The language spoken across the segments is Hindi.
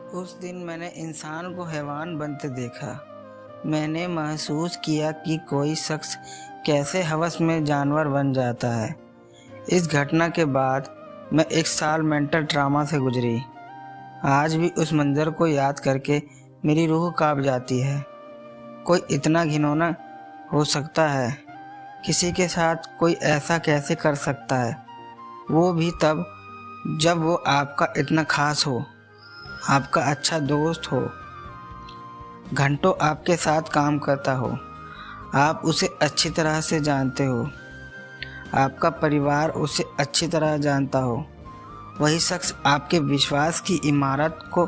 उस दिन मैंने इंसान को हैवान बनते देखा। मैंने महसूस किया कि कोई शख्स कैसे हवस में जानवर बन जाता है। इस घटना के बाद मैं 1 साल मेंटल ट्रामा से गुजरी। आज भी उस मंज़र को याद करके मेरी रूह कांप जाती है। कोई इतना घिनौना हो सकता है? किसी के साथ कोई ऐसा कैसे कर सकता है? वो भी तब जब वो आपका इतना खास हो, आपका अच्छा दोस्त हो, घंटों आपके साथ काम करता हो, आप उसे अच्छी तरह से जानते हो, आपका परिवार उसे अच्छी तरह जानता हो। वही शख्स आपके विश्वास की इमारत को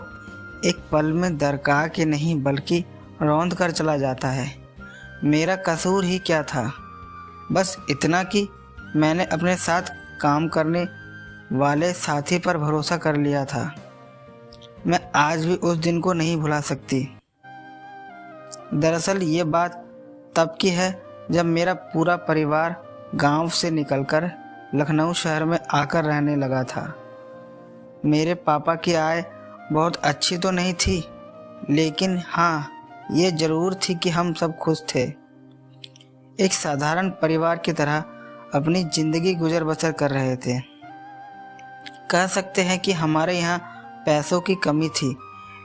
एक पल में दरका के नहीं बल्कि रौंद कर चला जाता है। मेरा कसूर ही क्या था? बस इतना कि मैंने अपने साथ काम करने वाले साथी पर भरोसा कर लिया था। मैं आज भी उस दिन को नहीं भुला सकती। दरअसल ये बात तब की है जब मेरा पूरा परिवार गांव से निकलकर लखनऊ शहर में आकर रहने लगा था। मेरे पापा की आय बहुत अच्छी तो नहीं थी, लेकिन हाँ, ये ज़रूर थी कि हम सब खुश थे। एक साधारण परिवार की तरह अपनी ज़िंदगी गुजर बसर कर रहे थे। कह सकते हैं कि हमारे यहाँ पैसों की कमी थी,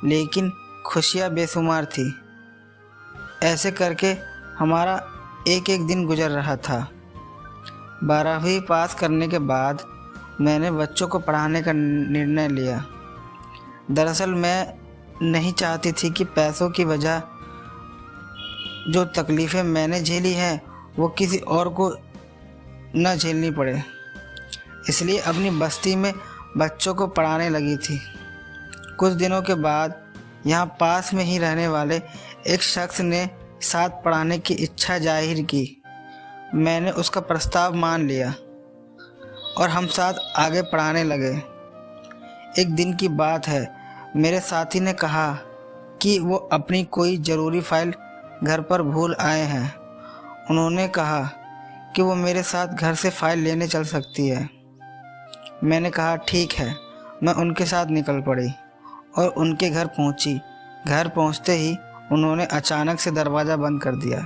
लेकिन खुशियाँ बेशुमार थी। ऐसे करके हमारा एक एक दिन गुजर रहा था। 12वीं पास करने के बाद मैंने बच्चों को पढ़ाने का निर्णय लिया। दरअसल मैं नहीं चाहती थी कि पैसों की वजह जो तकलीफ़ें मैंने झेली हैं वो किसी और को न झेलनी पड़े। इसलिए अपनी बस्ती में बच्चों को पढ़ाने लगी थी। कुछ दिनों के बाद यहाँ पास में ही रहने वाले एक शख्स ने साथ पढ़ाने की इच्छा जाहिर की। मैंने उसका प्रस्ताव मान लिया और हम साथ आगे पढ़ाने लगे। एक दिन की बात है, मेरे साथी ने कहा कि वो अपनी कोई ज़रूरी फ़ाइल घर पर भूल आए हैं। उन्होंने कहा कि वो मेरे साथ घर से फ़ाइल लेने चल सकती है। मैंने कहा ठीक है। मैं उनके साथ निकल पड़ी और उनके घर पहुंची। घर पहुंचते ही उन्होंने अचानक से दरवाज़ा बंद कर दिया।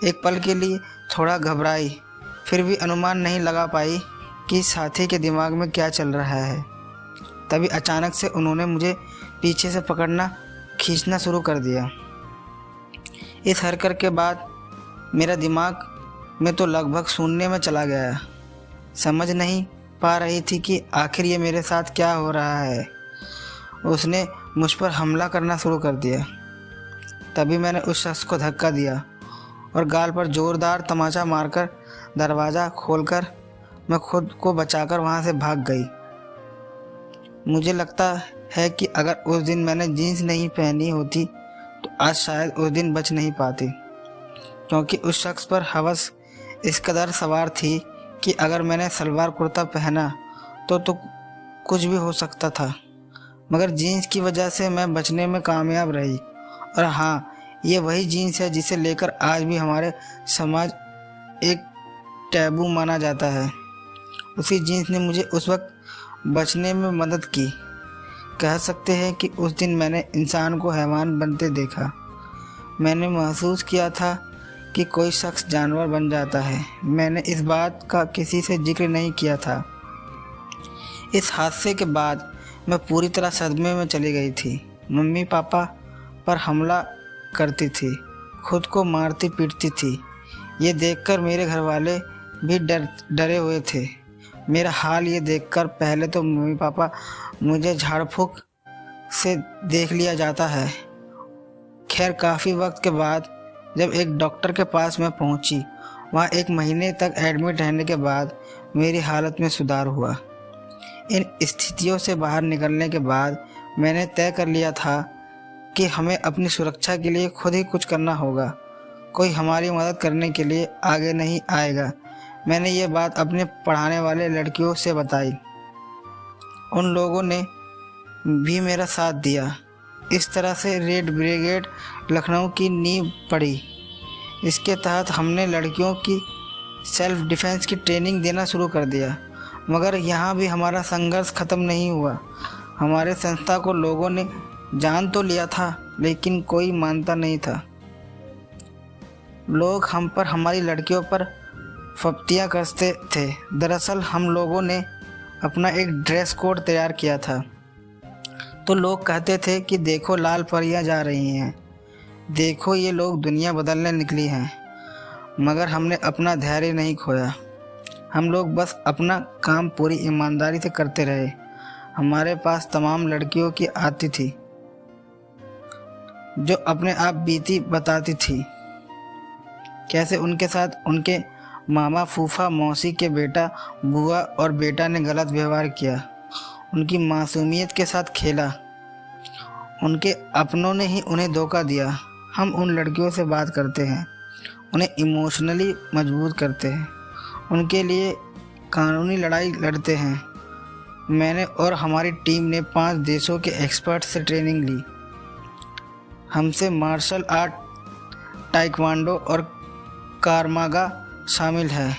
एक पल के लिए थोड़ा घबराई, फिर भी अनुमान नहीं लगा पाई कि साथी के दिमाग में क्या चल रहा है। तभी अचानक से उन्होंने मुझे पीछे से पकड़ना, खींचना शुरू कर दिया। इस हरकत के बाद मेरा दिमाग में तो लगभग शून्य में चला गया। समझ नहीं पा रही थी कि आखिर ये मेरे साथ क्या हो रहा है। उसने मुझ पर हमला करना शुरू कर दिया। तभी मैंने उस शख्स को धक्का दिया और गाल पर ज़ोरदार तमाचा मारकर दरवाज़ा खोलकर मैं खुद को बचाकर वहाँ से भाग गई। मुझे लगता है कि अगर उस दिन मैंने जीन्स नहीं पहनी होती तो आज शायद उस दिन बच नहीं पाती, क्योंकि उस शख्स पर हवस इस कदर सवार थी कि अगर मैंने सलवार कुर्ता पहना तो कुछ भी हो सकता था। मगर जीन्स की वजह से मैं बचने में कामयाब रही। और हाँ, ये वही जीन्स है जिसे लेकर आज भी हमारे समाज एक टैबू माना जाता है। उसी जीन्स ने मुझे उस वक्त बचने में मदद की। कह सकते हैं कि उस दिन मैंने इंसान को हैवान बनते देखा। मैंने महसूस किया था कि कोई शख्स जानवर बन जाता है। मैंने इस बात का किसी से जिक्र नहीं किया था। इस हादसे के बाद मैं पूरी तरह सदमे में चली गई थी। मम्मी पापा पर हमला करती थी, खुद को मारती पीटती थी। ये देखकर मेरे घर वाले भी डरे हुए थे। मेरा हाल ये देखकर पहले तो मम्मी पापा मुझे झाड़ फूक से देख लिया जाता है। खैर, काफ़ी वक्त के बाद जब एक डॉक्टर के पास मैं पहुंची, वहाँ 1 महीने तक एडमिट रहने के बाद मेरी हालत में सुधार हुआ। इन स्थितियों से बाहर निकलने के बाद मैंने तय कर लिया था कि हमें अपनी सुरक्षा के लिए खुद ही कुछ करना होगा। कोई हमारी मदद करने के लिए आगे नहीं आएगा। मैंने ये बात अपने पढ़ाने वाले लड़कियों से बताई। उन लोगों ने भी मेरा साथ दिया। इस तरह से रेड ब्रिगेड लखनऊ की नींव पड़ी। इसके तहत हमने लड़कियों की सेल्फ डिफेंस की ट्रेनिंग देना शुरू कर दिया। मगर यहाँ भी हमारा संघर्ष ख़त्म नहीं हुआ। हमारे संस्था को लोगों ने जान तो लिया था लेकिन कोई मानता नहीं था। लोग हम पर, हमारी लड़कियों पर फप्तियाँ कसते थे। दरअसल हम लोगों ने अपना एक ड्रेस कोड तैयार किया था, तो लोग कहते थे कि देखो लाल परियां जा रही हैं, देखो ये लोग दुनिया बदलने निकली हैं। मगर हमने अपना धैर्य नहीं खोया। हम लोग बस अपना काम पूरी ईमानदारी से करते रहे। हमारे पास तमाम लड़कियों की आती थी जो अपने आप बीती बताती थी, कैसे उनके साथ उनके मामा, फूफा, मौसी के बेटा, बुआ और बेटा ने गलत व्यवहार किया, उनकी मासूमियत के साथ खेला। उनके अपनों ने ही उन्हें धोखा दिया। हम उन लड़कियों से बात करते हैं, उन्हें इमोशनली मजबूत करते हैं, उनके लिए कानूनी लड़ाई लड़ते हैं। मैंने और हमारी टीम ने 5 देशों के एक्सपर्ट से ट्रेनिंग ली। हमसे मार्शल आर्ट, ताइक्वांडो और कारमागा शामिल है।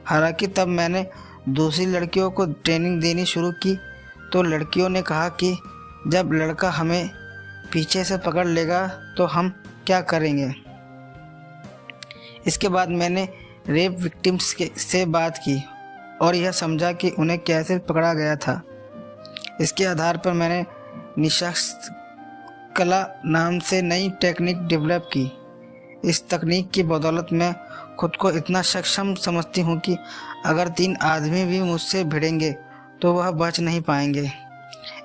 हालांकि तब मैंने दूसरी लड़कियों को ट्रेनिंग देनी शुरू की तो लड़कियों ने कहा कि जब लड़का हमें पीछे से पकड़ लेगा तो हम क्या करेंगे। इसके बाद मैंने रेप विक्टिम्स से बात की और यह समझा कि उन्हें कैसे पकड़ा गया था। इसके आधार पर मैंने निशस्त्र कला नाम से नई टेक्निक डेवलप की। इस तकनीक की बदौलत मैं खुद को इतना सक्षम समझती हूँ कि अगर 3 आदमी भी मुझसे भिड़ेंगे तो वह बच नहीं पाएंगे।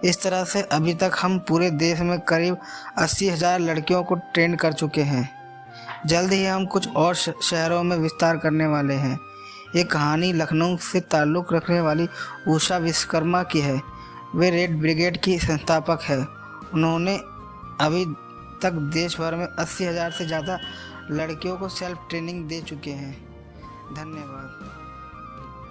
इस तरह से अभी तक हम पूरे देश में करीब 80,000 लड़कियों को ट्रेन कर चुके हैं। जल्द ही हम कुछ और शहरों में विस्तार करने वाले हैं। ये कहानी लखनऊ से ताल्लुक़ रखने वाली उषा विश्वकर्मा की है। वे रेड ब्रिगेड की संस्थापक है। उन्होंने अभी तक देश भर में 80,000 से ज़्यादा लड़कियों को सेल्फ ट्रेनिंग दे चुके हैं। धन्यवाद।